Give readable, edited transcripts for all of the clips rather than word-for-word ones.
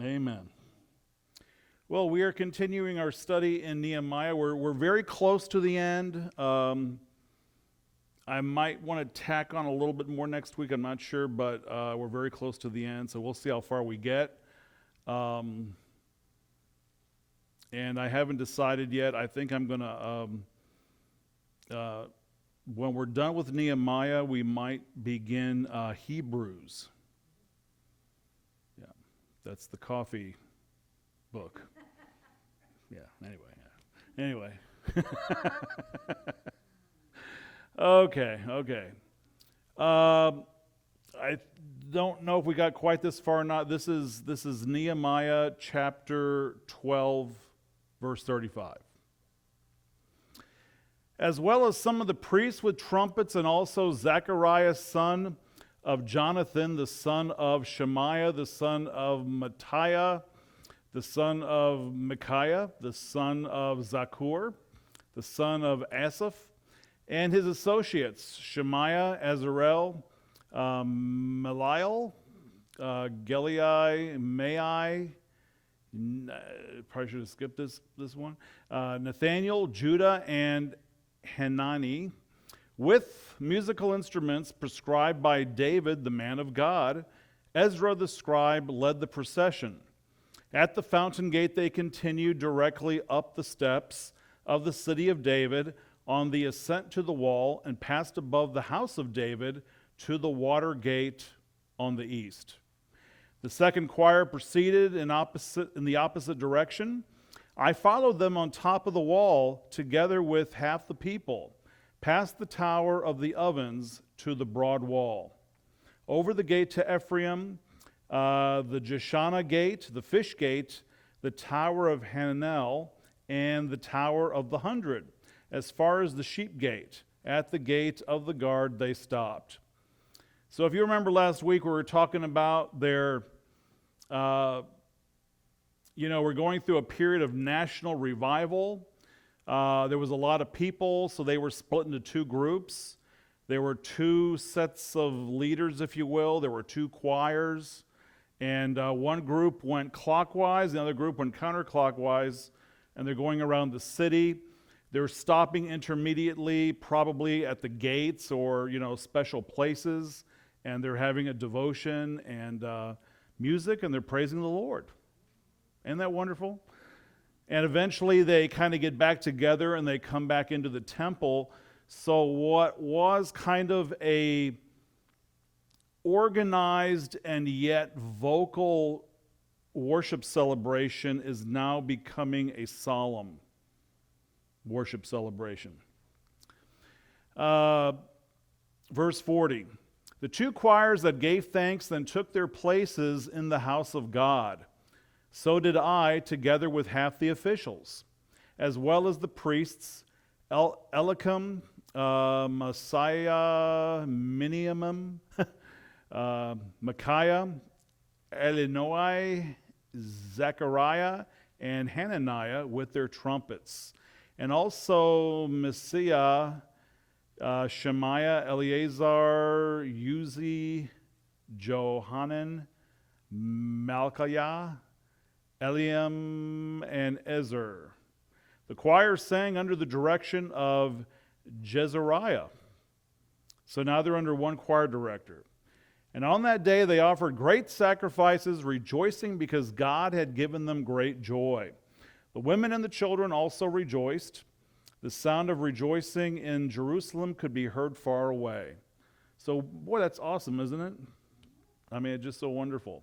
Amen. Well, we are continuing our study in Nehemiah. We're very close to the end. I might want to tack on a little bit more next week. I'm not sure, but we're very close to the end, so we'll see how far we get. And I haven't decided yet. I think I'm going to, when we're done with Nehemiah, we might begin Hebrews. Yeah, that's the coffee book. Yeah, anyway. Okay. I don't know if we got quite this far or not. This is Nehemiah chapter 12, verse 35. As well as some of the priests with trumpets, and also Zechariah, son of Jonathan, the son of Shemaiah, the son of Mattaiah, the son of Micaiah, the son of Zakur, the son of Asaph, and his associates, Shemaiah, Azarel, Meliel, Gelai, Mai, probably should have skipped this one, Nathaniel, Judah, and Hanani, with musical instruments prescribed by David, the man of God. Ezra the scribe led the procession. At the fountain gate they continued directly up the steps of the city of David on the ascent to the wall, and passed above the house of David to the water gate on the east. The second choir proceeded in the opposite direction. I followed them on top of the wall, together with half the people, past the tower of the ovens to the broad wall. Over the gate to Ephraim, the Jeshanah gate, the fish gate, the tower of Hananel, and the tower of the 100, as far as the sheep gate. At the gate of the guard they stopped. So if you remember last week, we were talking about we're going through a period of national revival. There was a lot of people, so they were split into two groups. There were two sets of leaders, if you will. There were two choirs. And one group went clockwise, the other group went counterclockwise, and they're going around the city. They're stopping intermediately, probably at the gates or, special places, and they're having a devotion and music, and they're praising the Lord. Isn't that wonderful? And eventually they kind of get back together and they come back into the temple. So what was kind of a organized and yet vocal worship celebration is now becoming a solemn worship celebration. Verse 40. The two choirs that gave thanks then took their places in the house of God. So did I, together with half the officials, as well as the priests, Elikim, Messiah, Miniamum, Micaiah, Elinoi, Zechariah, and Hananiah with their trumpets. And also Messiah, Shemaiah, Eleazar, Uzi, Johanan, Malchiah, Eliam, and Ezer. The choir sang under the direction of Jezariah. So now they're under one choir director. And on that day they offered great sacrifices, rejoicing because God had given them great joy. The women and the children also rejoiced. The sound of rejoicing in Jerusalem could be heard far away. So, boy, that's awesome, isn't it? I mean, it's just so wonderful.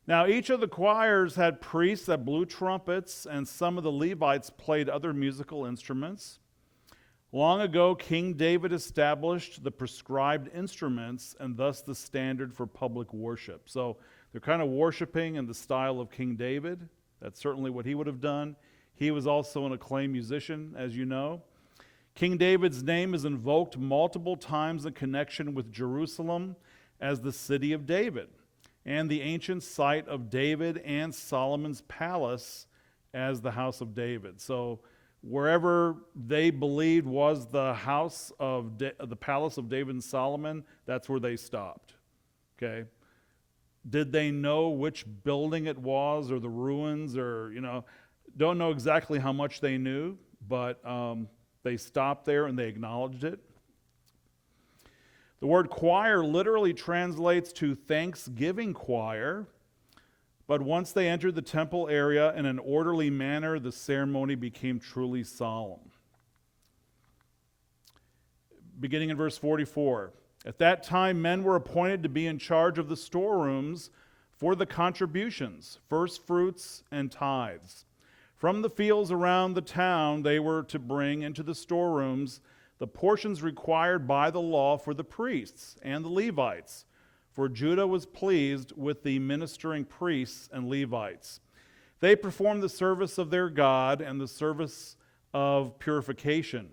Now, each of the choirs had priests that blew trumpets, and some of the Levites played other musical instruments. Long ago, King David established the prescribed instruments and thus the standard for public worship. So they're kind of worshiping in the style of King David. That's certainly what he would have done. He was also an acclaimed musician, as you know. King David's name is invoked multiple times in connection with Jerusalem as the city of David, and the ancient site of David and Solomon's palace as the house of David. So wherever they believed was the house of the palace of David and Solomon, that's where they stopped. Okay? Did they know which building it was or the ruins or, don't know exactly how much they knew, but they stopped there and they acknowledged it. The word choir literally translates to thanksgiving choir, but once they entered the temple area in an orderly manner, the ceremony became truly solemn. Beginning in verse 44, at that time men were appointed to be in charge of the storerooms for the contributions, first fruits and tithes. From the fields around the town they were to bring into the storerooms the portions required by the law for the priests and the Levites, for Judah was pleased with the ministering priests and Levites. They performed the service of their God and the service of purification,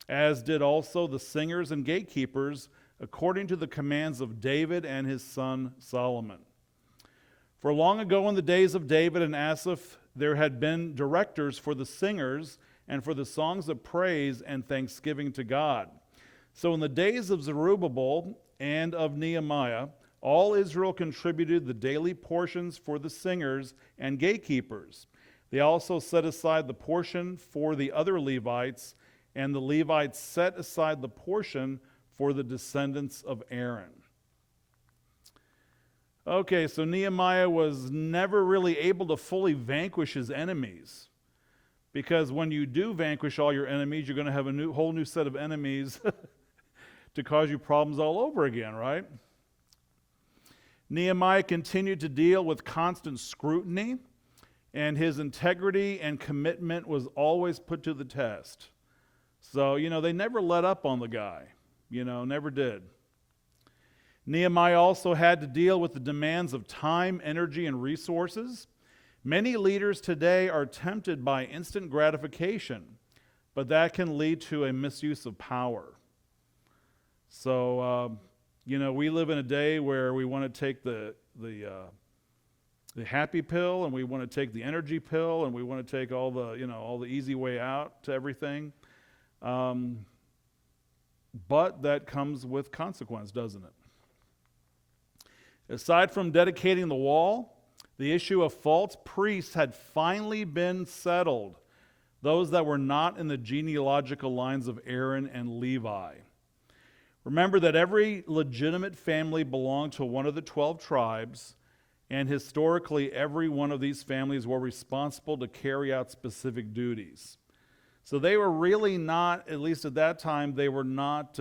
as did also the singers and gatekeepers, according to the commands of David and his son Solomon. For long ago in the days of David and Asaph, there had been directors for the singers and for the songs of praise and thanksgiving to God. So in the days of Zerubbabel and of Nehemiah, all Israel contributed the daily portions for the singers and gatekeepers. They also set aside the portion for the other Levites, and the Levites set aside the portion for the descendants of Aaron. Okay, so Nehemiah was never really able to fully vanquish his enemies, because when you do vanquish all your enemies, you're going to have a whole new set of enemies to cause you problems all over again, right? Nehemiah continued to deal with constant scrutiny, and his integrity and commitment was always put to the test. So, they never let up on the guy, never did. Nehemiah also had to deal with the demands of time, energy, and resources. Many leaders today are tempted by instant gratification, but that can lead to a misuse of power. So, we live in a day where we want to take the happy pill, and we want to take the energy pill, and we want to take all the easy way out to everything. But that comes with consequence, doesn't it? Aside from dedicating the wall, the issue of false priests had finally been settled, those that were not in the genealogical lines of Aaron and Levi. Remember that every legitimate family belonged to one of the 12 tribes, and historically every one of these families were responsible to carry out specific duties. So they were really not, at least at that time, they were not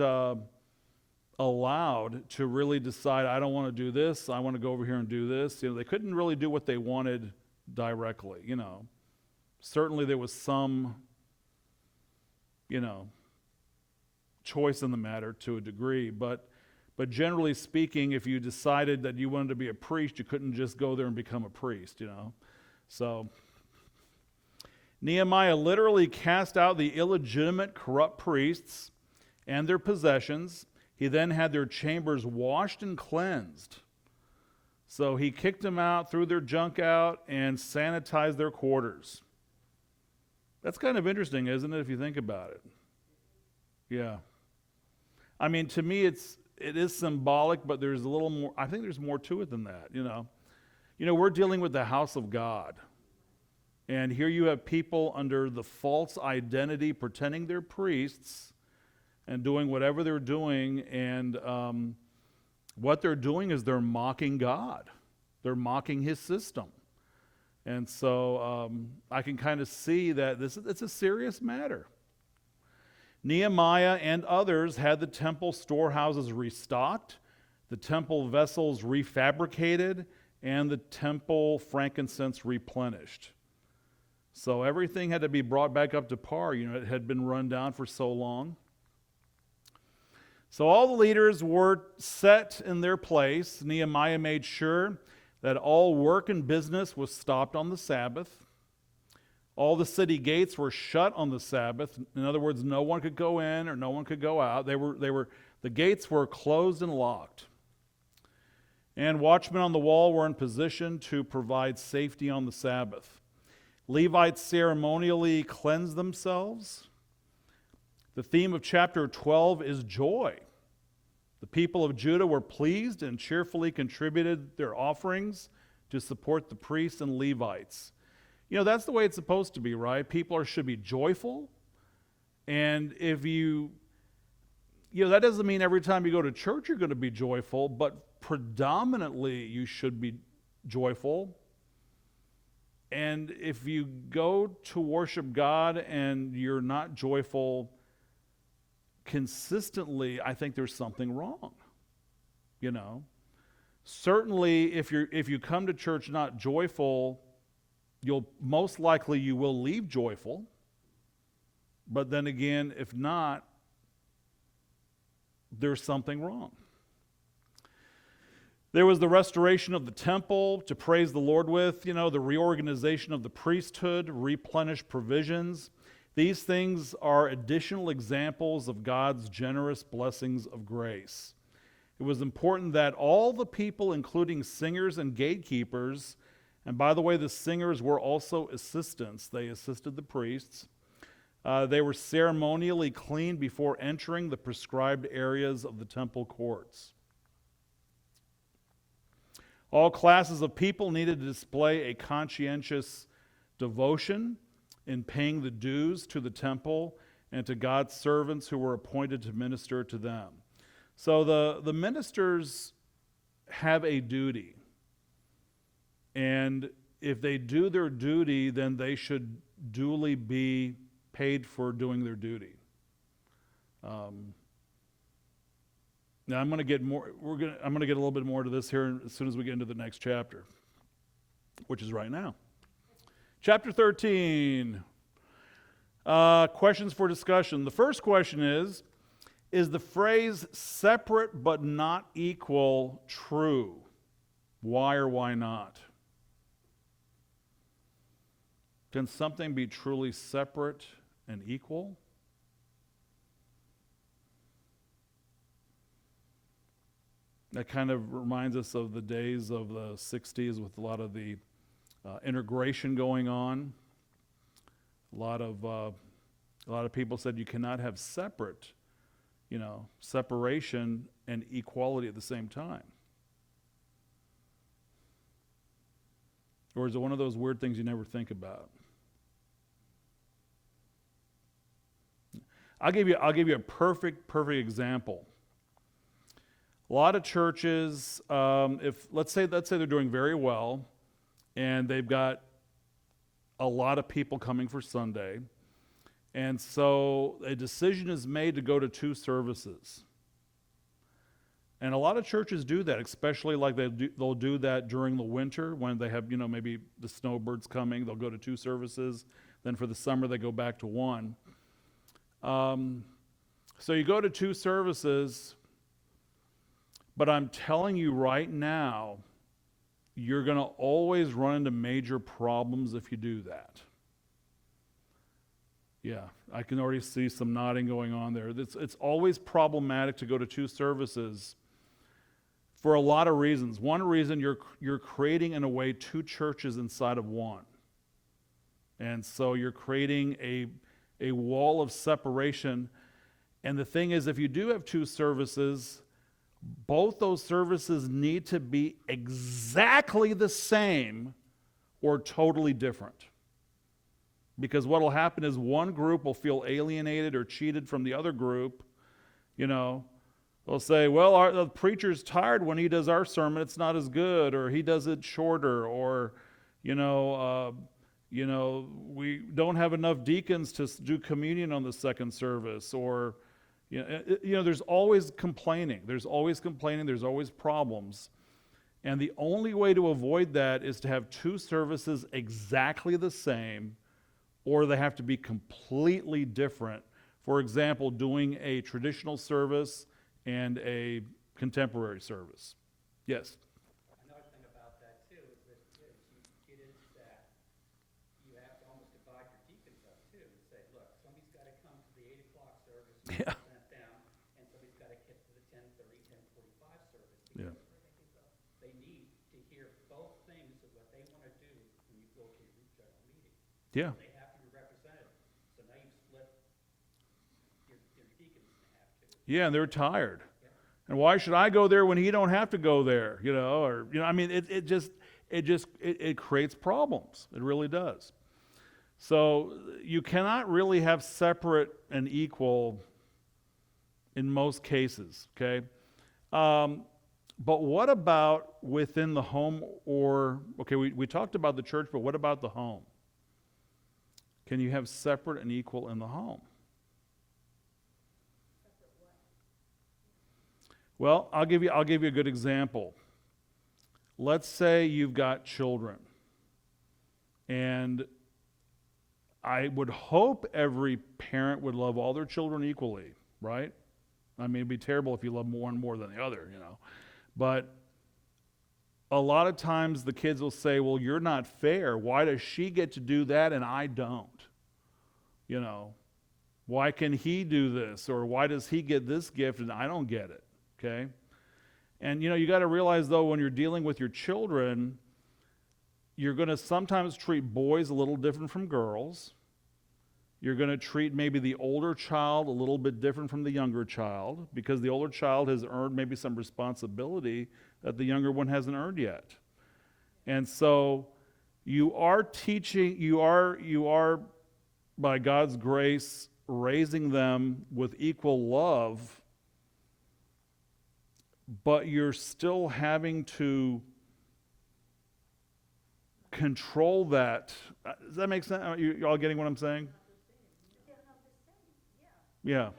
allowed to really decide, I don't want to do this, I want to go over here and do this. They couldn't really do what they wanted directly, Certainly there was some, choice in the matter to a degree, but generally speaking, if you decided that you wanted to be a priest, you couldn't just go there and become a priest, So Nehemiah literally cast out the illegitimate, corrupt priests and their possessions. He then had their chambers washed and cleansed. So he kicked them out, threw their junk out, and sanitized their quarters. That's kind of interesting, isn't it, if you think about it? Yeah. I mean, to me, it is symbolic, but there's a little more. I think there's more to it than that. We're dealing with the house of God, and here you have people under the false identity, pretending they're priests, and doing whatever they're doing, and what they're doing is they're mocking God. They're mocking His system, and so I can kind of see that it's a serious matter. Nehemiah and others had the temple storehouses restocked, the temple vessels refabricated, and the temple frankincense replenished. So everything had to be brought back up to par. It had been run down for so long. So all the leaders were set in their place. Nehemiah made sure that all work and business was stopped on the Sabbath. All the city gates were shut on the Sabbath. In other words, no one could go in or no one could go out. The gates were closed and locked. And watchmen on the wall were in position to provide safety on the Sabbath. Levites ceremonially cleansed themselves. The theme of chapter 12 is joy. The The people of Judah were pleased and cheerfully contributed their offerings to support the priests and Levites. That's the way it's supposed to be, right? People should be joyful. And if that doesn't mean every time you go to church you're going to be joyful, but predominantly you should be joyful. And if you go to worship God and you're not joyful consistently, I think there's something wrong. Certainly if you come to church not joyful, you will leave joyful. But then again, if not, there's something wrong. There was the restoration of the temple to praise the Lord with, the reorganization of the priesthood, replenished provisions. These things are additional examples of God's generous blessings of grace. It was important that all the people, including singers and gatekeepers, and by the way, the singers were also assistants. They assisted the priests. They were ceremonially cleaned before entering the prescribed areas of the temple courts. All classes of people needed to display a conscientious devotion in paying the dues to the temple and to God's servants who were appointed to minister to them. So the ministers have a duty. And if they do their duty, then they should duly be paid for doing their duty. Now I'm going to get more. I'm going to get a little bit more to this here as soon as we get into the next chapter, which is right now. Chapter 13. Questions for discussion. The first question is the phrase "separate but not equal" true? Why or why not? Can something be truly separate and equal? That kind of reminds us of the days of the 60s with a lot of the integration going on. A lot of people said you cannot have separation and equality at the same time. Or is it one of those weird things you never think about? I'll give you a perfect example. A lot of churches, if let's say they're doing very well, and they've got a lot of people coming for Sunday, and so a decision is made to go to 2 services. And a lot of churches do that, especially like they'll do that during the winter when they have, maybe the snowbirds coming. They'll go to 2 services. Then for the summer, they go back to 1. So you go to 2 services, but I'm telling you right now, you're going to always run into major problems if you do that. Yeah, I can already see some nodding going on there. It's always problematic to go to 2 services for a lot of reasons. One reason, you're creating, in a way, 2 churches inside of one. And so you're creating a wall of separation. And the thing is, if you do have 2 services, both those services need to be exactly the same or totally different. Because what will happen is one group will feel alienated or cheated from the other group. They'll say, well, the preacher's tired when he does our sermon. It's not as good, or he does it shorter, or, we don't have enough deacons to do communion on the second service, or, there's always complaining. There's always problems. And the only way to avoid that is to have 2 services exactly the same, or they have to be completely different. For example, doing a traditional service and a contemporary service. Yes? Another thing about that, too, is that you get into that, you have to almost divide your deacons up, too, and say, look, somebody's got to come to the 8 o'clock service and present them, and somebody's got to get to the 10:30, 10:45 service. Yeah. They need to hear both things of what they want to do when you go to your general meeting. Yeah. They have to be represented. So now you've split your deacons in half, too. Yeah, and they're tired. And why should I go there when he don't have to go there? I mean, it creates problems. It really does. So you cannot really have separate and equal in most cases, okay? But what about within the home we talked about the church, but what about the home? Can you have separate and equal in the home? Well, I'll give you a good example. Let's say you've got children, and I would hope every parent would love all their children equally, right? I mean, it'd be terrible if you love one more than the other, But a lot of times the kids will say, well, you're not fair. Why does she get to do that and I don't? Why can he do this? Or why does he get this gift and I don't get it? Okay? And you got to realize, though, when you're dealing with your children, you're going to sometimes treat boys a little different from girls. You're going to treat maybe the older child a little bit different from the younger child, because the older child has earned maybe some responsibility that the younger one hasn't earned yet. And so you are teaching, you are by God's grace raising them with equal love, but you're still having to control that. Does that make sense? Are you all getting what I'm saying? Yeah.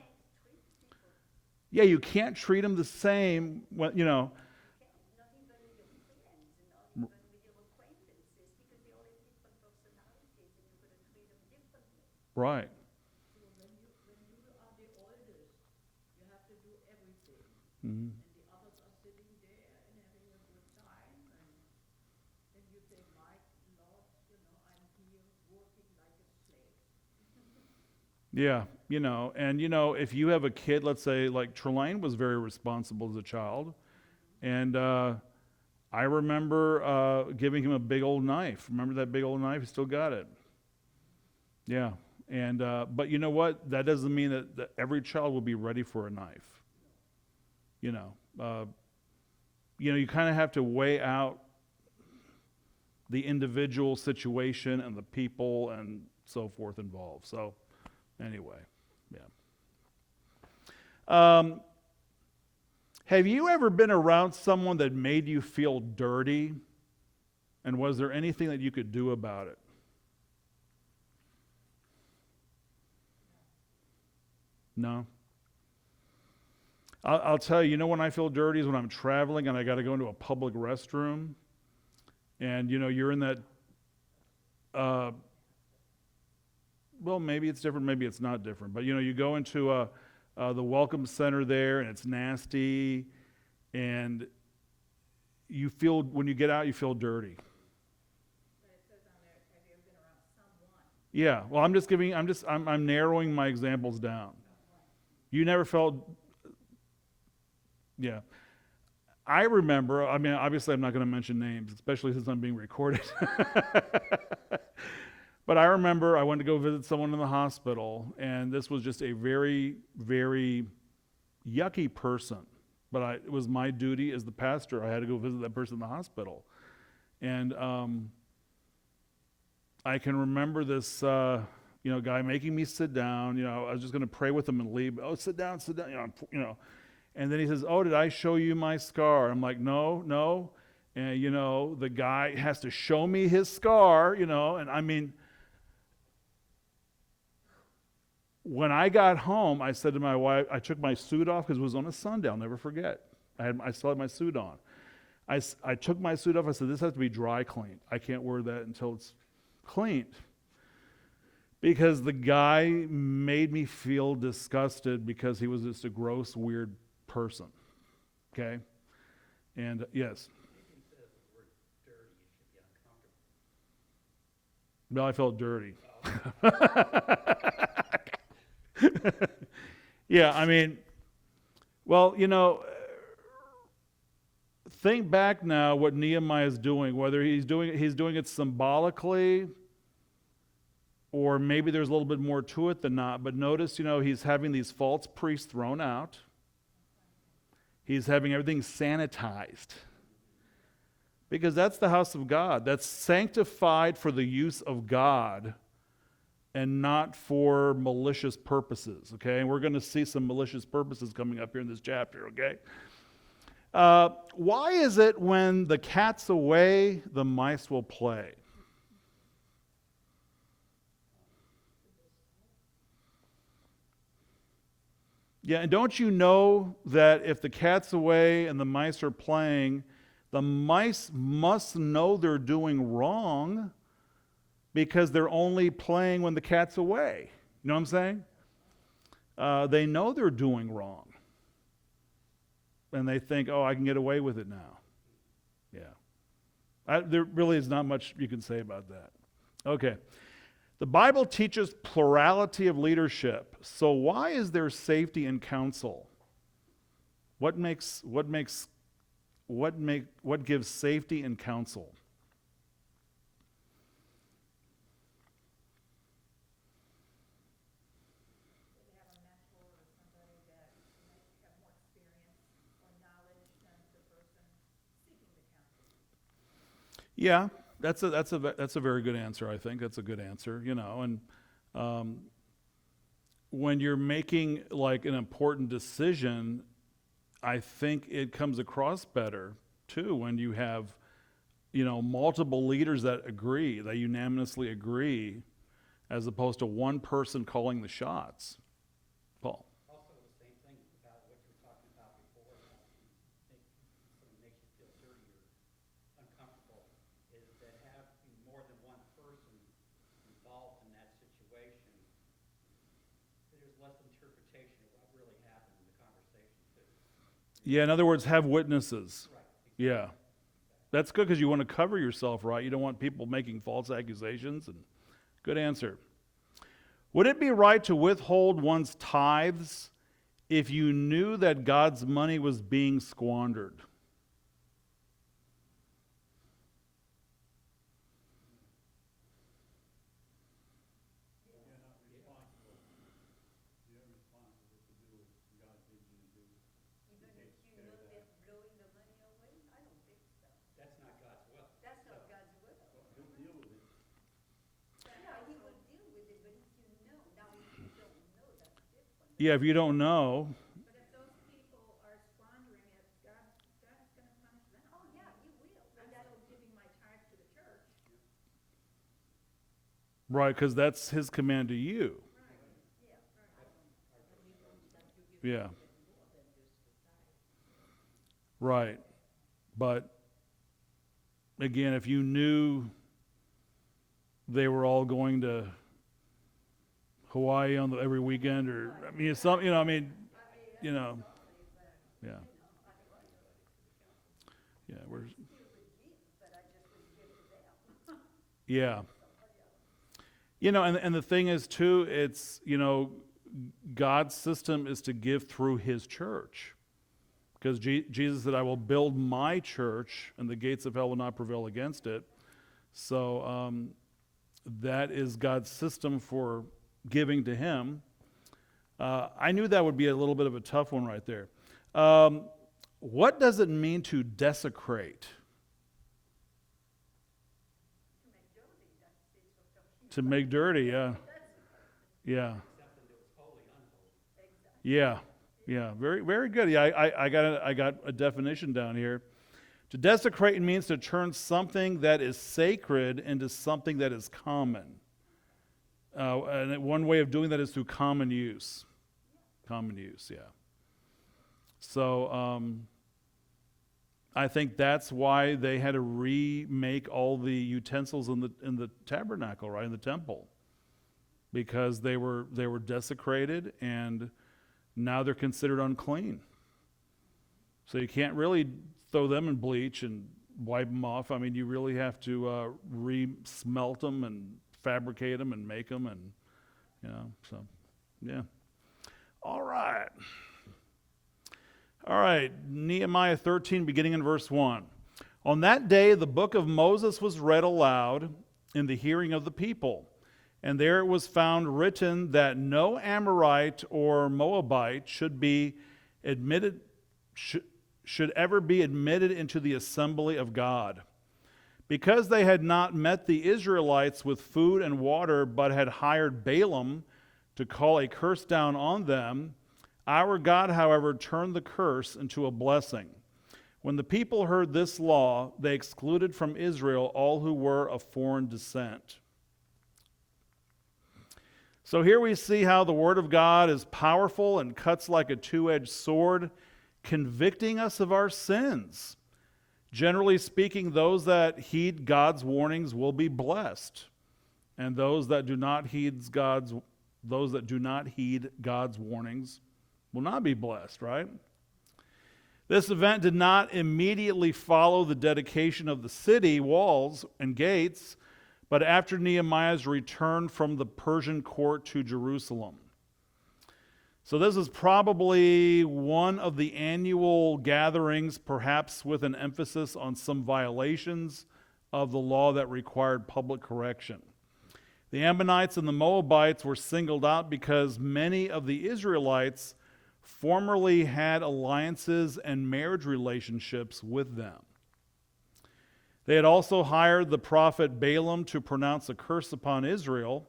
Yeah, you can't treat them the same when, Not even with your friends and not even with your acquaintances, because they all have different personalities and you're going to treat them differently. Right. So when you are the oldest, you have to do everything. Mm-hmm. And the others are sitting there and having a good time. And then you say, my Lord, I'm here working like a slave. Yeah, and if you have a kid, let's say like Trelane was very responsible as a child, and I remember giving him a big old knife. Remember that big old knife? He still got it. Yeah, and but you know what? That doesn't mean that every child will be ready for a knife. You kind of have to weigh out the individual situation and the people and so forth involved. So. Anyway, yeah. Have you ever been around someone that made you feel dirty? And was there anything that you could do about it? No? I'll tell you, when I feel dirty is when I'm traveling and I got to go into a public restroom. And, you're in that... well, maybe it's different, maybe it's not different. But, you go into the welcome center there, and it's nasty, and when you get out, you feel dirty. But it says on there, have you ever been around someone? Yeah, well, I'm narrowing my examples down. You never felt, yeah. I remember, obviously I'm not going to mention names, especially since I'm being recorded. But I remember I went to go visit someone in the hospital, and this was just a very, very yucky person. But it was my duty as the pastor. I had to go visit that person in the hospital. And I can remember this guy making me sit down. I was just going to pray with him and leave. Oh, sit down. And then he says, oh, did I show you my scar? I'm like, no. And, the guy has to show me his scar, and when I got home, I said to my wife, I took my suit off because it was on a Sunday. I'll never forget. I still had my suit on. I took my suit off. I said, this has to be dry cleaned. I can't wear that until it's cleaned. Because the guy made me feel disgusted because he was just a gross, weird person. Okay? And yes. Anything says the word dirty, you should be uncomfortable. Well, I felt dirty. Yeah, think back now what Nehemiah is doing, whether he's doing it symbolically, or maybe there's a little bit more to it than not. But notice, he's having these false priests thrown out. He's having everything sanitized. Because that's the house of God. That's sanctified for the use of God and not for malicious purposes, okay? And we're going to see some malicious purposes coming up here in this chapter, okay? Why is it when the cat's away, the mice will play? Yeah, and don't you know that if the cat's away and the mice are playing, the mice must know they're doing wrong because they're only playing when the cat's away. You know what I'm saying? They know they're doing wrong. And they think, oh, I can get away with it now. Yeah. There really is not much you can say about that. Okay. The Bible teaches plurality of leadership. So why is there safety in counsel? What gives safety in counsel? They have a mentor or somebody that might have more experience or knowledge than the person seeking the counsel. Yeah, that's a very good answer. I think that's a good answer. And when you're making like an important decision, I think it comes across better too when you have, multiple leaders that agree, that unanimously agree, as opposed to one person calling the shots. Paul. Also, the same thing about what you were talking about before, about something makes you feel dirty or uncomfortable, is that having more than one person involved in that situation, there's less interpretation of what really happened in the conversation too. Yeah, in other words, have witnesses. Right. Yeah. That's good because you want to cover yourself, right? You don't want people making false accusations. And good answer. Would it be right to withhold one's tithes if you knew that God's money was being squandered? Even if you know they're blowing the money away? I don't think so. That's not God's will. That's not God's will. He'll deal with it. Yeah, he will deal with it, but if you know, now if you don't know, that's different. Yeah, if you don't know. But if those people are squandering it, God's going to punish them. Oh, yeah, he will. I'm still giving my tithe to the church. Right, because that's his command to you. Yeah. Right. But again, if you knew they were all going to Hawaii on every weekend, or yeah. Yeah, yeah. And the thing is too, it's, God's system is to give through his church. Because Jesus said, I will build my church and the gates of hell will not prevail against it. So that is God's system for giving to him. I knew that would be a little bit of a tough one right there. What does it mean to desecrate? To make dirty, yeah. Yeah. Yeah. Yeah. Very, very good. Yeah, I got a definition down here. To desecrate means to turn something that is sacred into something that is common. And one way of doing that is through common use. Common use, yeah. So I think that's why they had to remake all the utensils in the tabernacle, right, in the temple, because they were desecrated and now they're considered unclean. So you can't really throw them in bleach and wipe them off. I mean, you really have to re-smelt them and fabricate them and make them, and so yeah. All right, Nehemiah 13, beginning in verse 1. On that day, the book of Moses was read aloud in the hearing of the people. And there it was found written that no Amorite or Moabite should be admitted should ever be admitted into the assembly of God. Because they had not met the Israelites with food and water, but had hired Balaam to call a curse down on them, our God, however, turned the curse into a blessing. When the people heard this law, they excluded from Israel all who were of foreign descent. So here we see how the Word of God is powerful and cuts like a two-edged sword, convicting us of our sins. Generally speaking, those that heed God's warnings will be blessed, and those that do not heed God's warnings will not be blessed, right? This event did not immediately follow the dedication of the city walls and gates, but after Nehemiah's return from the Persian court to Jerusalem. So this is probably one of the annual gatherings, perhaps with an emphasis on some violations of the law that required public correction. The Ammonites and the Moabites were singled out because many of the Israelites formerly had alliances and marriage relationships with them. They had also hired the prophet Balaam to pronounce a curse upon Israel.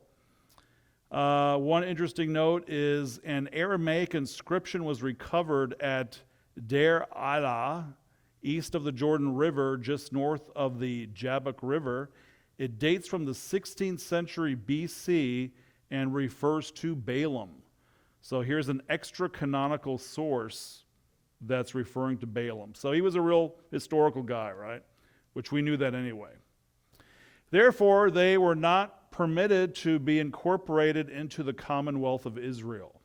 One interesting note is an Aramaic inscription was recovered at Deir Alah, east of the Jordan River, just north of the Jabbok River. It dates from the 16th century BC and refers to Balaam. So here's an extra canonical source that's referring to Balaam. So he was a real historical guy, right? Which we knew that anyway. Therefore, they were not permitted to be incorporated into the commonwealth of Israel.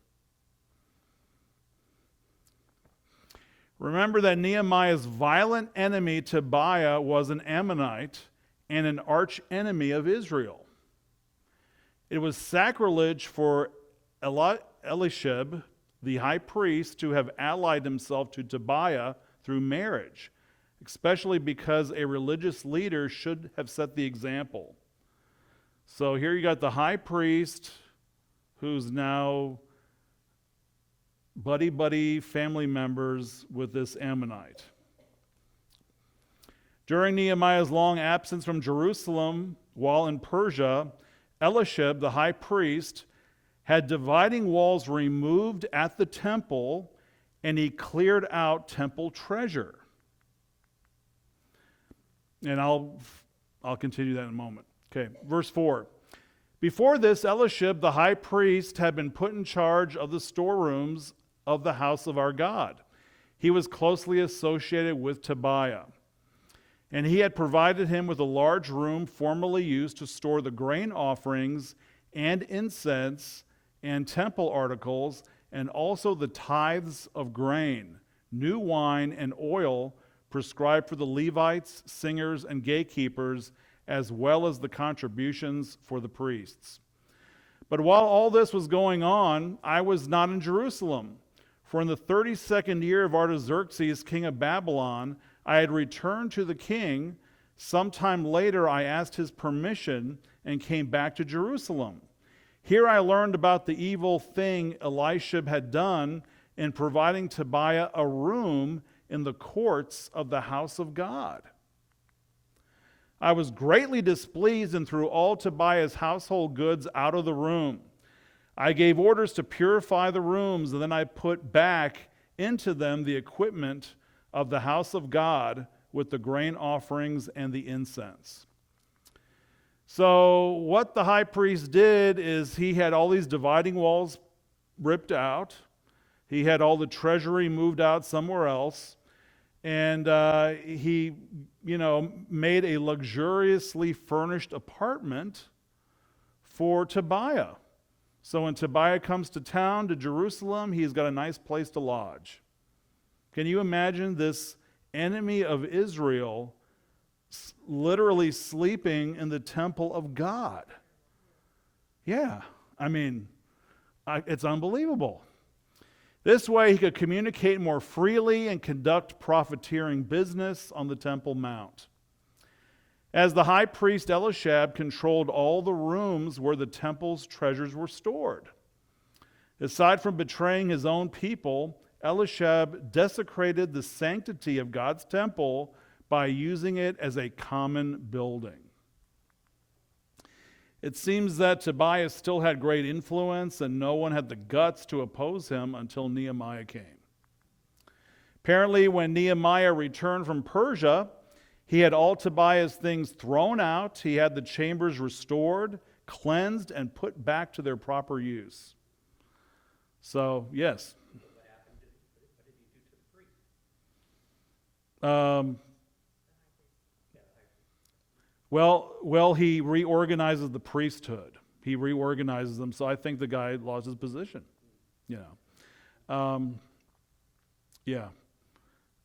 Remember that Nehemiah's violent enemy Tobiah was an Ammonite and an arch enemy of Israel. It was sacrilege for Elishib, the high priest, to have allied himself to Tobiah through marriage, especially because a religious leader should have set the example. So here you got the high priest who's now buddy family members with this Ammonite. During Nehemiah's long absence from Jerusalem while in Persia, Elishib, the high priest, had dividing walls removed at the temple, and he cleared out temple treasure. And I'll continue that in a moment. Okay, verse 4. Before this, Elishib, the high priest, had been put in charge of the storerooms of the house of our God. He was closely associated with Tobiah. And he had provided him with a large room formerly used to store the grain offerings and incense and temple articles, and also the tithes of grain, new wine, and oil prescribed for the Levites, singers, and gatekeepers, as well as the contributions for the priests. But while all this was going on, I was not in Jerusalem. For in the 32nd year of Artaxerxes, king of Babylon, I had returned to the king. Sometime later, I asked his permission and came back to Jerusalem. Here I learned about the evil thing Elishib had done in providing Tobiah a room in the courts of the house of God. I was greatly displeased and threw all Tobiah's household goods out of the room. I gave orders to purify the rooms, and then I put back into them the equipment of the house of God with the grain offerings and the incense. So what the high priest did is he had all these dividing walls ripped out. He had all the treasury moved out somewhere else. And he, made a luxuriously furnished apartment for Tobiah. So when Tobiah comes to town, to Jerusalem, he's got a nice place to lodge. Can you imagine this enemy of Israel literally sleeping in the temple of God? Yeah, it's unbelievable. This way he could communicate more freely and conduct profiteering business on the Temple Mount. As the high priest Elishab controlled all the rooms where the temple's treasures were stored. Aside from betraying his own people, Eliashib desecrated the sanctity of God's temple by using it as a common building. It seems that Tobiah still had great influence, and no one had the guts to oppose him until Nehemiah came. Apparently, when Nehemiah returned from Persia, he had all Tobiah's things thrown out. He had the chambers restored, cleansed, and put back to their proper use. So, yes. What did he do to the priest? Well, he reorganizes the priesthood. He reorganizes them. So I think the guy lost his position. Yeah. Yeah.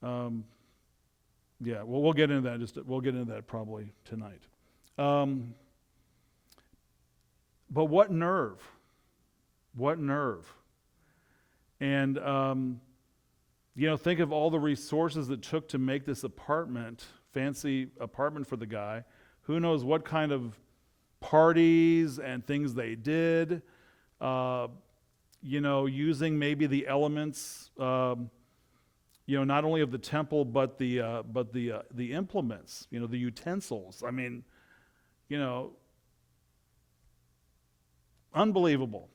Yeah. Well, we'll get into that. We'll get into that probably tonight. But what nerve? What nerve? And think of all the resources it took to make this fancy apartment for the guy. Who knows what kind of parties and things they did, using maybe the elements, not only of the temple, but the implements, the utensils. I mean, unbelievable.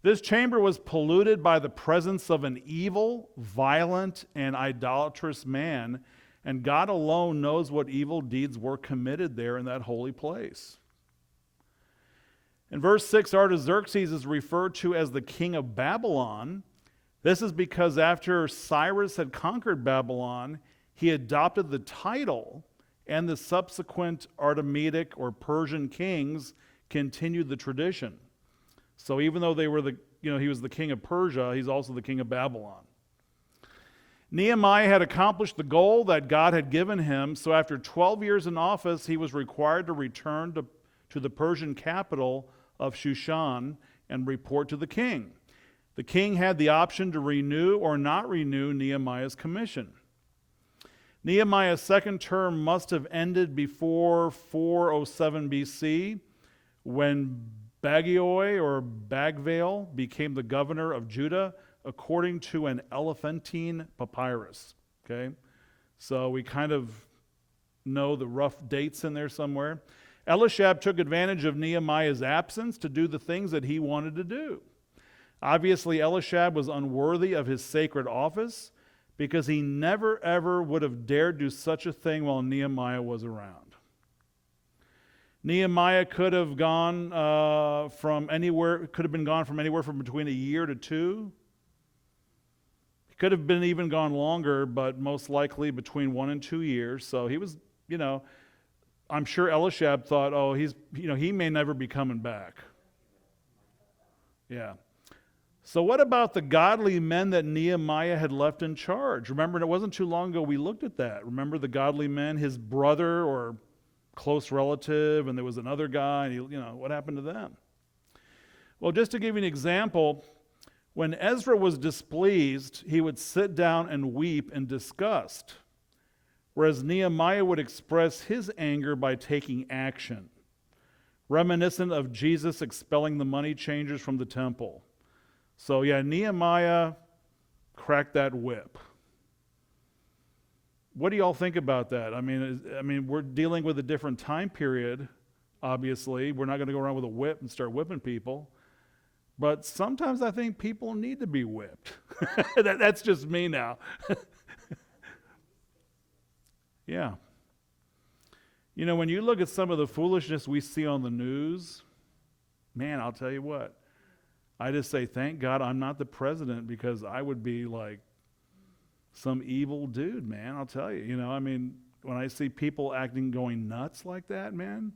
This chamber was polluted by the presence of an evil, violent, and idolatrous man, and God alone knows what evil deeds were committed there in that holy place. In verse 6, Artaxerxes is referred to as the king of Babylon. This is because after Cyrus had conquered Babylon, he adopted the title, and the subsequent Artemidic or Persian kings continued the tradition. So even though he was the king of Persia, he's also the king of Babylon. Nehemiah had accomplished the goal that God had given him, so after 12 years in office, he was required to return to the Persian capital of Shushan and report to the king. The king had the option to renew or not renew Nehemiah's commission. Nehemiah's second term must have ended before 407 BC, when Baggioi or Bagvale became the governor of Judah, according to an Elephantine papyrus. Okay, so we kind of know the rough dates in there somewhere. Eliashib took advantage of Nehemiah's absence to do the things that he wanted to do. Obviously, Eliashib was unworthy of his sacred office because he never ever would have dared do such a thing while Nehemiah was around. Nehemiah could have been gone from anywhere from between a year to 2. He could have been even gone longer, but most likely between 1 and 2 years. So he was, I'm sure Eliashib thought, he may never be coming back. Yeah. So what about the godly men that Nehemiah had left in charge? Remember, it wasn't too long ago we looked at that. Remember the godly men, his brother or close relative, and there was another guy, and what happened to them? Well, just to give you an example, when Ezra was displeased, he would sit down and weep in disgust, whereas Nehemiah would express his anger by taking action, reminiscent of Jesus expelling the money changers from the temple. So yeah, Nehemiah cracked that whip. What do y'all think about that? I mean, we're dealing with a different time period, obviously. We're not going to go around with a whip and start whipping people. But sometimes I think people need to be whipped. That's just me now. Yeah. When you look at some of the foolishness we see on the news, man, I'll tell you what. I just say, thank God I'm not the president, because I would be like some evil dude, man, I'll tell you. When I see people going nuts like that, man,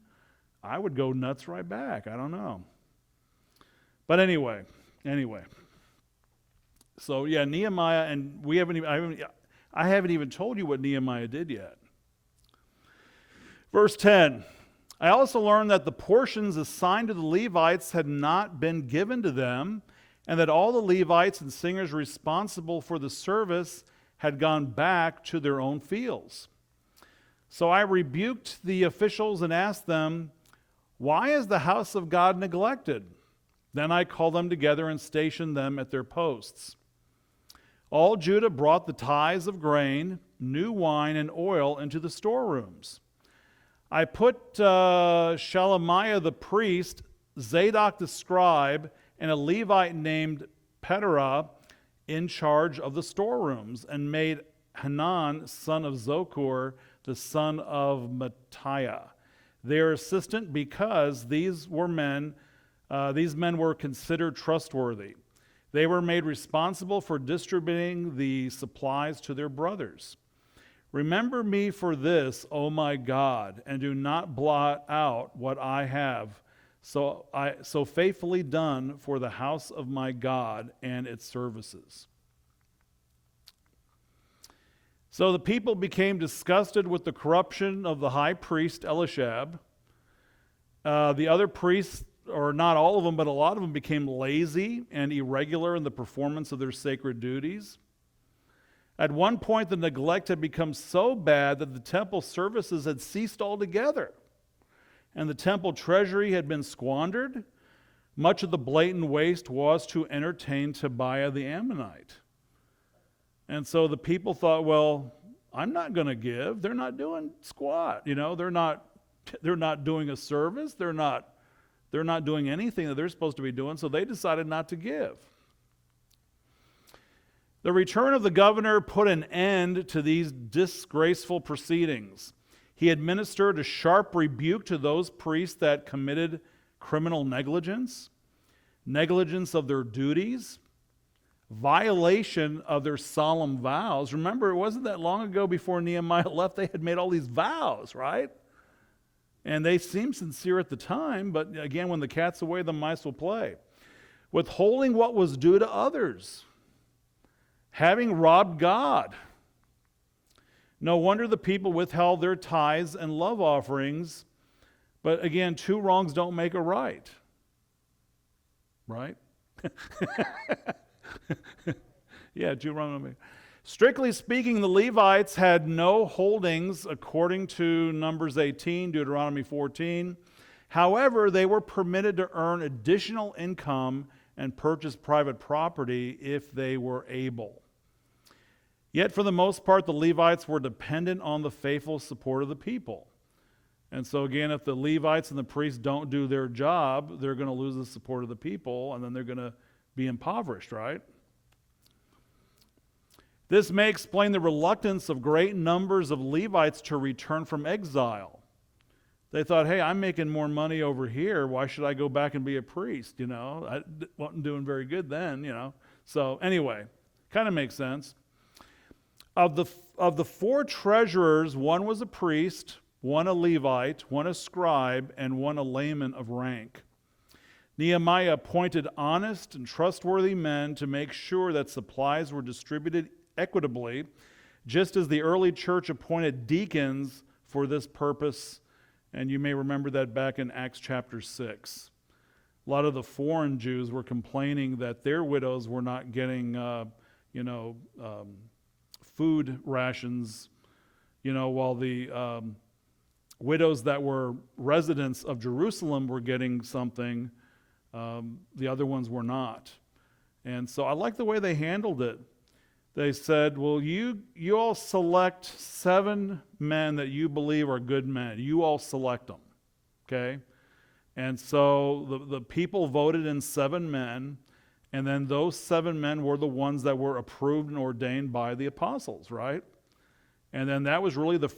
I would go nuts right back. I don't know. But anyway. So yeah, Nehemiah, and I haven't even told you what Nehemiah did yet. Verse 10, I also learned that the portions assigned to the Levites had not been given to them, and that all the Levites and singers responsible for the service had gone back to their own fields. So I rebuked the officials and asked them, why is the house of God neglected? Then I called them together and stationed them at their posts. All Judah brought the tithes of grain, new wine, and oil into the storerooms. I put Shelemiah the priest, Zadok the scribe, and a Levite named Pedorah in charge of the storerooms, and made Hanan, son of Zokur, the son of Mattiah, their assistant, because these men were considered trustworthy. They were made responsible for distributing the supplies to their brothers. Remember me for this, O my God, and do not blot out what I have so faithfully done for the house of my God and its services. So the people became disgusted with the corruption of the high priest Elishab. The other priests, or not all of them, but a lot of them, became lazy and irregular in the performance of their sacred duties. At one point, the neglect had become so bad that the temple services had ceased altogether, and the temple treasury had been squandered. Much of the blatant waste was to entertain Tobiah the Ammonite. And so the people thought, well, I'm not going to give. They're not doing squat. They're not doing a service. They're not doing anything that they're supposed to be doing, so they decided not to give. The return of the governor put an end to these disgraceful proceedings. He administered a sharp rebuke to those priests that committed criminal negligence of their duties, violation of their solemn vows. Remember, it wasn't that long ago before Nehemiah left, they had made all these vows, right? And they seemed sincere at the time, but again, when the cat's away, the mice will play. Withholding what was due to others. Having robbed God. No wonder the people withheld their tithes and love offerings. But again, two wrongs don't make a right. Right? Yeah, two wrongs don't make. Strictly speaking, the Levites had no holdings according to Numbers 18, Deuteronomy 14. However, they were permitted to earn additional income and purchase private property if they were able. Yet, for the most part, the Levites were dependent on the faithful support of the people. And so again, if the Levites and the priests don't do their job, they're going to lose the support of the people, and then they're going to be impoverished, right? This may explain the reluctance of great numbers of Levites to return from exile. They thought, hey, I'm making more money over here. Why should I go back and be a priest? I wasn't doing very good then, So anyway, kind of makes sense. Of the four treasurers, one was a priest, one a Levite, one a scribe, and one a layman of rank. Nehemiah appointed honest and trustworthy men to make sure that supplies were distributed equitably, just as the early church appointed deacons for this purpose. And you may remember that back in Acts chapter 6. A lot of the foreign Jews were complaining that their widows were not getting, food rations, while the widows that were residents of Jerusalem were getting something, the other ones were not. And so I like the way they handled it. They said, well, you all select 7 men that you believe are good men. You all select them, okay? And so the people voted in 7 men, and then those 7 men were the ones that were approved and ordained by the apostles, right? And then that was really the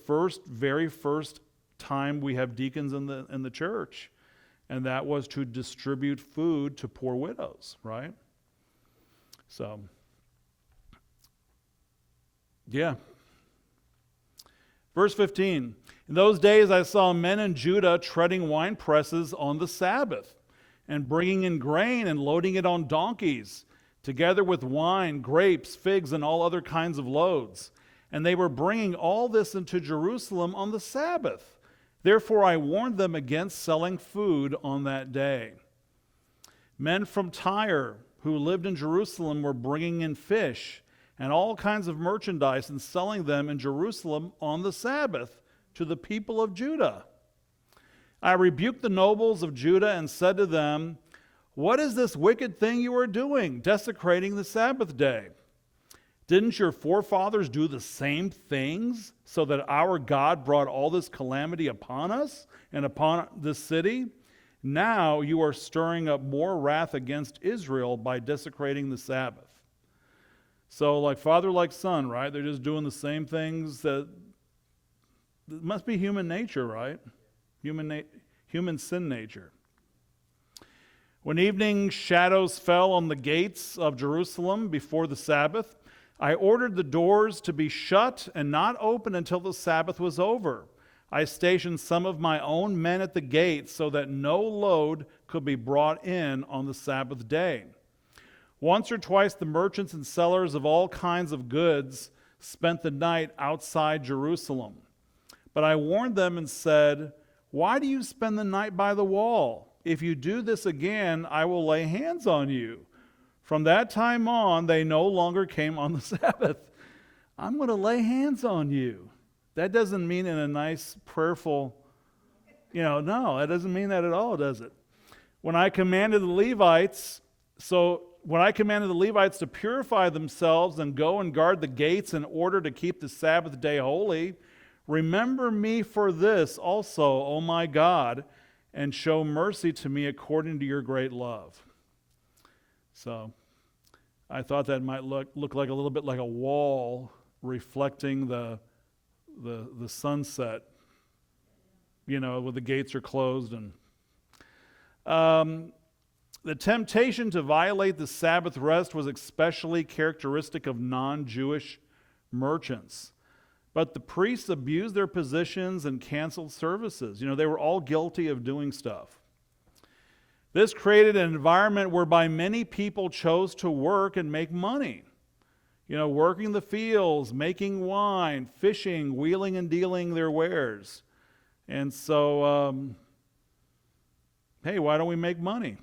very first time we have deacons in the church, and that was to distribute food to poor widows, right? So, yeah. Verse 15, in those days I saw men in Judah treading wine presses on the Sabbath and bringing in grain and loading it on donkeys, together with wine, grapes, figs, and all other kinds of loads. And they were bringing all this into Jerusalem on the Sabbath. Therefore I warned them against selling food on that day. Men from Tyre who lived in Jerusalem were bringing in fish and all kinds of merchandise and selling them in Jerusalem on the Sabbath to the people of Judah. I rebuked the nobles of Judah and said to them, what is this wicked thing you are doing, desecrating the Sabbath day? Didn't your forefathers do the same things so that our God brought all this calamity upon us and upon this city? Now you are stirring up more wrath against Israel by desecrating the Sabbath. So like father, like son, right? They're just doing the same things that it must be human nature, right? Human sin nature. When evening shadows fell on the gates of Jerusalem before the Sabbath, I ordered the doors to be shut and not open until the Sabbath was over. I stationed some of my own men at the gates so that no load could be brought in on the Sabbath day. Once or twice the merchants and sellers of all kinds of goods spent the night outside Jerusalem. But I warned them and said, "Why do you spend the night by the wall? If you do this again, I will lay hands on you." From that time on, they no longer came on the Sabbath. I'm going to lay hands on you. That doesn't mean in a nice, prayerful, no, that doesn't mean that at all, does it? When I commanded the Levites to purify themselves and go and guard the gates in order to keep the Sabbath day holy, remember me for this also, O my God, and show mercy to me according to your great love. So I thought that might look like a little bit like a wall reflecting the sunset, where the gates are closed. And the temptation to violate the Sabbath rest was especially characteristic of non-Jewish merchants. But the priests abused their positions and canceled services. They were all guilty of doing stuff. This created an environment whereby many people chose to work and make money. Working the fields, making wine, fishing, wheeling and dealing their wares. And so, hey, why don't we make money,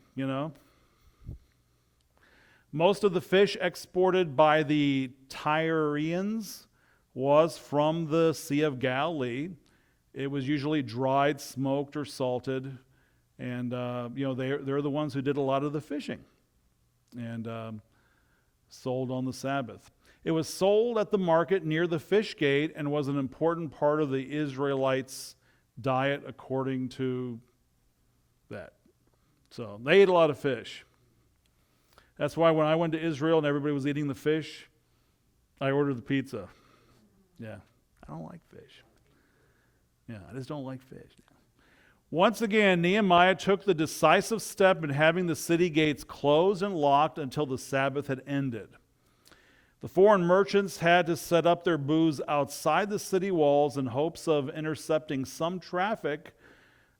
Most of the fish exported by the Tyrians was from the Sea of Galilee. It was usually dried, smoked, or salted. And, they're the ones who did a lot of the fishing and sold on the Sabbath. It was sold at the market near the fish gate and was an important part of the Israelites' diet according to that. So they ate a lot of fish. That's why when I went to Israel and everybody was eating the fish, I ordered the pizza. Yeah, I don't like fish. Yeah, I just don't like fish. Once again, Nehemiah took the decisive step in having the city gates closed and locked until the Sabbath had ended. The foreign merchants had to set up their booths outside the city walls in hopes of intercepting some traffic,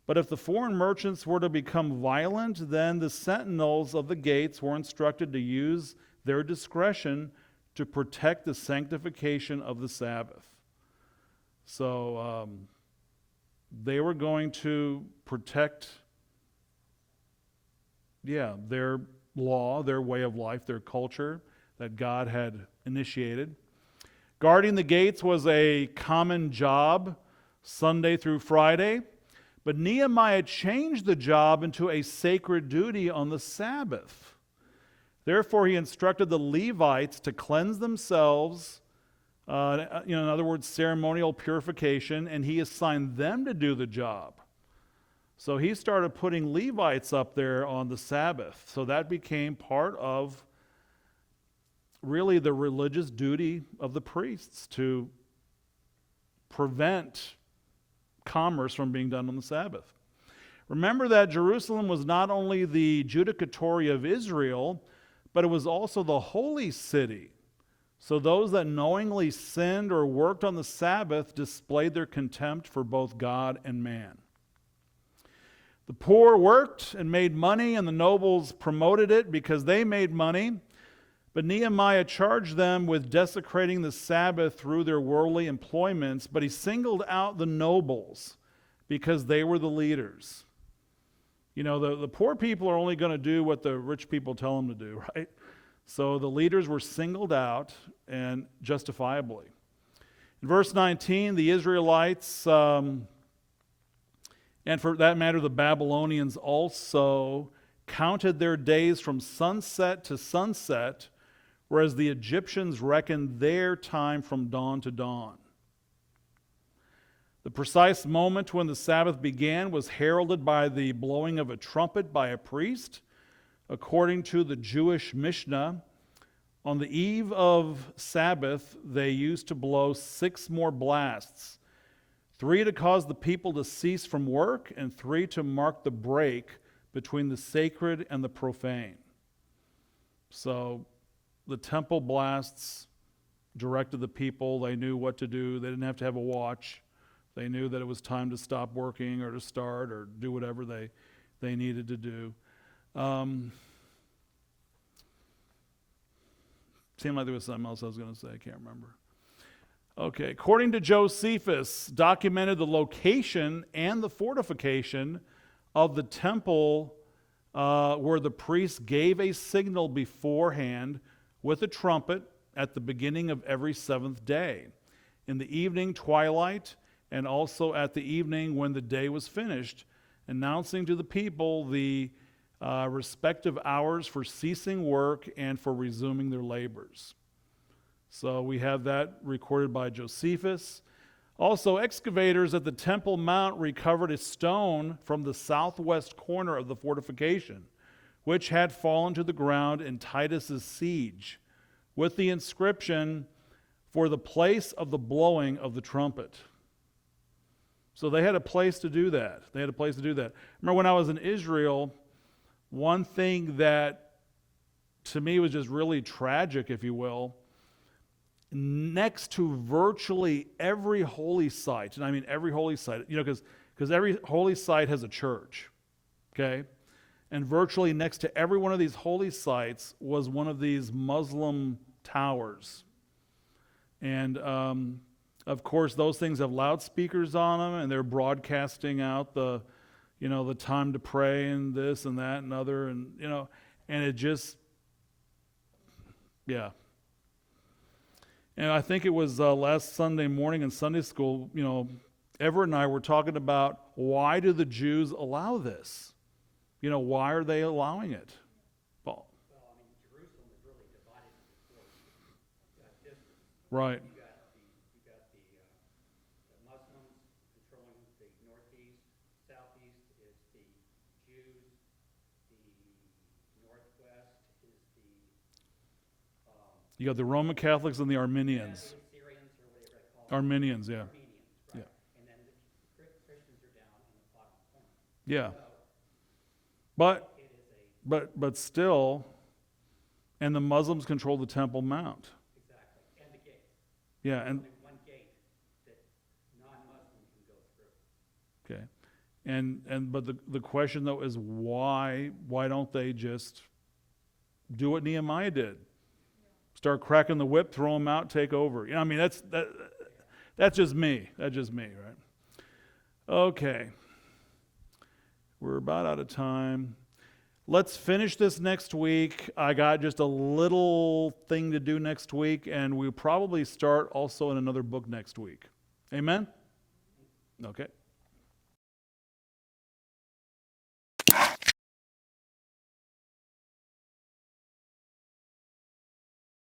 but if the foreign merchants were to become violent, then the sentinels of the gates were instructed to use their discretion to protect the sanctification of the Sabbath. So, they were going to protect, their law, their way of life, their culture that God had initiated. Guarding the gates was a common job Sunday through Friday, but Nehemiah changed the job into a sacred duty on the Sabbath. Therefore, he instructed the Levites to cleanse themselves, in other words, ceremonial purification, and he assigned them to do the job. So he started putting Levites up there on the Sabbath. So that became part of really the religious duty of the priests to prevent commerce from being done on the Sabbath. Remember that Jerusalem was not only the judicatory of Israel, but it was also the holy city. So those that knowingly sinned or worked on the Sabbath displayed their contempt for both God and man. The poor worked and made money, and the nobles promoted it because they made money. But Nehemiah charged them with desecrating the Sabbath through their worldly employments, but he singled out the nobles because they were the leaders. The poor people are only going to do what the rich people tell them to do, right? So the leaders were singled out, and justifiably. In verse 19, the Israelites, and for that matter the Babylonians also, counted their days from sunset to sunset, whereas the Egyptians reckoned their time from dawn to dawn. The precise moment when the Sabbath began was heralded by the blowing of a trumpet by a priest. According to the Jewish Mishnah, on the eve of Sabbath, they used to blow 6 more blasts, 3 to cause the people to cease from work, and 3 to mark the break between the sacred and the profane. So the temple blasts directed the people. They knew what to do. They didn't have to have a watch. They knew that it was time to stop working or to start or do whatever they needed to do. Seemed like there was something else I was going to say. I can't remember. Okay, according to Josephus, documented the location and the fortification of the temple where the priests gave a signal beforehand with a trumpet at the beginning of every 7th day, in the evening twilight, and also at the evening when the day was finished, announcing to the people the respective hours for ceasing work and for resuming their labors. So we have that recorded by Josephus. Also, excavators at the Temple Mount recovered a stone from the southwest corner of the fortification, which had fallen to the ground in Titus's siege, with the inscription, "For the place of the blowing of the trumpet." So they had a place to do that. Remember when I was in Israel, one thing that to me was just really tragic, if you will, next to virtually every holy site, and I mean every holy site, because every holy site has a church, okay? And virtually next to every one of these holy sites was one of these Muslim towers. And of course, those things have loudspeakers on them, and they're broadcasting out the time to pray and this and that and other, and and it just, yeah. And I think it was last Sunday morning in Sunday school, Everett and I were talking about, why do the Jews allow this? Why are they allowing it? Paul. Well, I mean, Jerusalem is really divided into 4 districts. Right. You got the Muslims controlling the northeast, southeast is the Jews, the northwest is the You got the Roman Catholics and the Armenians. Syrians or whatever they call them. Armenians, yeah. Armenians, right? Yeah. And then the Christians are down in the bottom corner. Yeah. So But it is but still, and the Muslims control the Temple Mount. exactly, and the gate. Yeah, and Only one gate that non-Muslim can go through. okay. And but the question though is why don't they just do what Nehemiah did? Start cracking the whip, throw them out, take over. I mean that's just me. That's just me, right? Okay. We're about out of time. Let's finish this next week. I got just a little thing to do next week, and we'll probably start also in another book next week. Amen? Okay.